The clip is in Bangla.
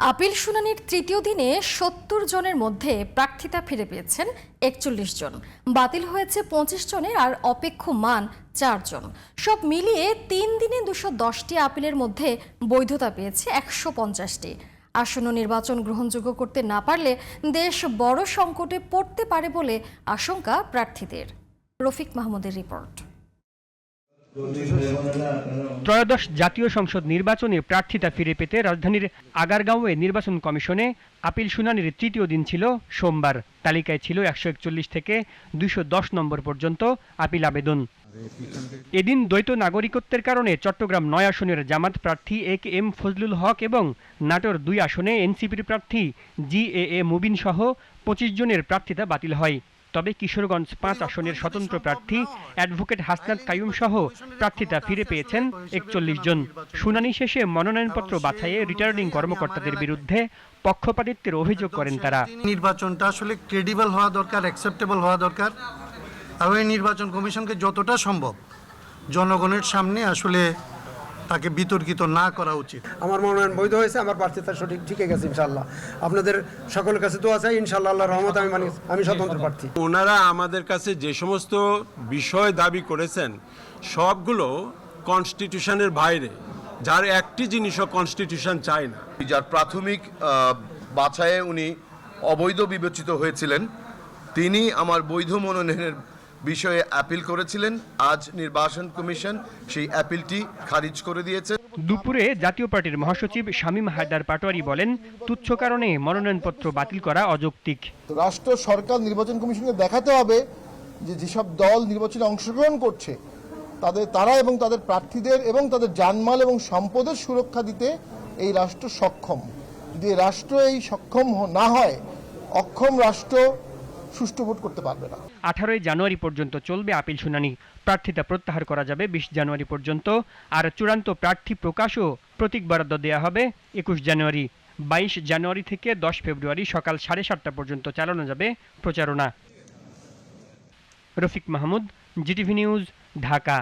আপিল শুনানির তৃতীয় দিনে ৭০ জনের মধ্যে প্রার্থিতা ফিরে পেয়েছেন ৪১ জন। বাতিল হয়েছে ২৫ জনের আর অপেক্ষমান ৪ জন। সব মিলিয়ে ৩ দিনে ২১০টি আপিলের মধ্যে বৈধতা পেয়েছে ১৫০টি। আসন্ন নির্বাচন গ্রহণযোগ্য করতে না পারলে দেশ বড় সংকটে পড়তে পারে বলে আশঙ্কা প্রার্থীদের। রফিক মাহমুদের রিপোর্ট। ত্রয়োদশ জাতীয় সংসদ নির্বাচনে প্রার্থিতা ফিরে পেতে রাজধানীর আগারগাঁওয়ে নির্বাচন কমিশনে আপিল শুনানির তৃতীয় দিন ছিল সোমবার। তালিকায় ছিল ১৪১ থেকে ২১০ নম্বর পর্যন্ত আপিল আবেদন। এদিন দ্বৈত নাগরিকত্বের কারণে চট্টগ্রাম ৯ আসনের জামাত প্রার্থী AK-M ফজলুল হক এবং নাটোর ২ আসনে এনসিপির প্রার্থী GAA মুবিন সহ ২৫ জনের প্রার্থিতা বাতিল হয়। তবে কিশোরগঞ্জ ৫ আসনের স্বতন্ত্র প্রার্থী অ্যাডভোকেট হাসনাত কাইয়ুম সহ প্রার্থিতা ফিরে পেয়েছেন ৪১ জন। শুনানি শেষে মনোনয়নপত্র বাছাইয়ে রিটার্নিং কর্মকর্তাদের বিরুদ্ধে পক্ষপাতিত্বের অভিযোগ করেন তারা। নির্বাচনটা আসলে ক্রেডিবল হওয়া দরকার, অ্যাকসেপ্টেবল হওয়া দরকার। আর ওই নির্বাচন কমিশনকে যতটা সম্ভব জনগণের সামনে আসলে তাকে বিতর্কিত না করা উচিত। আমার মনোনয়ন বৈধ হয়েছে, আমার প্রার্থিতা সঠিক ঠিকই গেছে ইনশাআল্লাহ। আপনাদের সকলের কাছে দোয়া চাই, ইনশাআল্লাহ আল্লাহর রহমত আমি স্বতন্ত্র প্রার্থী। ওনারা আমাদের কাছে যে সমস্ত বিষয় দাবি করেছেন সবগুলো কনস্টিটিউশনের বাইরে, যার একটি জিনিসও কনস্টিটিউশন চায় না। যার প্রাথমিক বাছাইয়ে উনি অবৈধ বিবেচিত হয়েছিলেন, তিনি আমার বৈধ মনোনয়নের বিষয়ে অ্যাপিল করেছিলেন। আজ নির্বাচন কমিশন সেই অ্যাপিলটি খারিজ করে দিয়েছে। দুপুরে জাতীয় পার্টির মহাসচিব শামীম হায়দার পাটোয়ারি বলেন, তুচ্ছ কারণে মনোনয়নপত্র বাতিল করা অযৌক্তিক। রাষ্ট্র সরকার নির্বাচন কমিশনকে দেখাতে হবে যে যেসব দল নির্বাচনে অংশগ্রহণ করছে তারা এবং তাদের প্রার্থীদের এবং তাদের জানমাল এবং সম্পদের সুরক্ষা দিতে এই রাষ্ট্র সক্ষম। যদি রাষ্ট্র এই সক্ষম না হয়, অক্ষম রাষ্ট্র সুষ্ঠু ভোট করতে পারবে না। 18 জানুয়ারি পর্যন্ত চলবে আপিল শুনানি। প্রার্থিতা প্রত্যাহার করা যাবে 20 জানুয়ারি পর্যন্ত, আর চূড়ান্ত প্রার্থী প্রকাশ ও প্রতীক বরাদ্দ দেওয়া হবে 21 জানুয়ারি। 22 জানুয়ারি থেকে 10 ফেব্রুয়ারি সকাল 7:30টা পর্যন্ত চালানো যাবে প্রচারণা। Rafiq Mahmud, GTV news, Dhaka.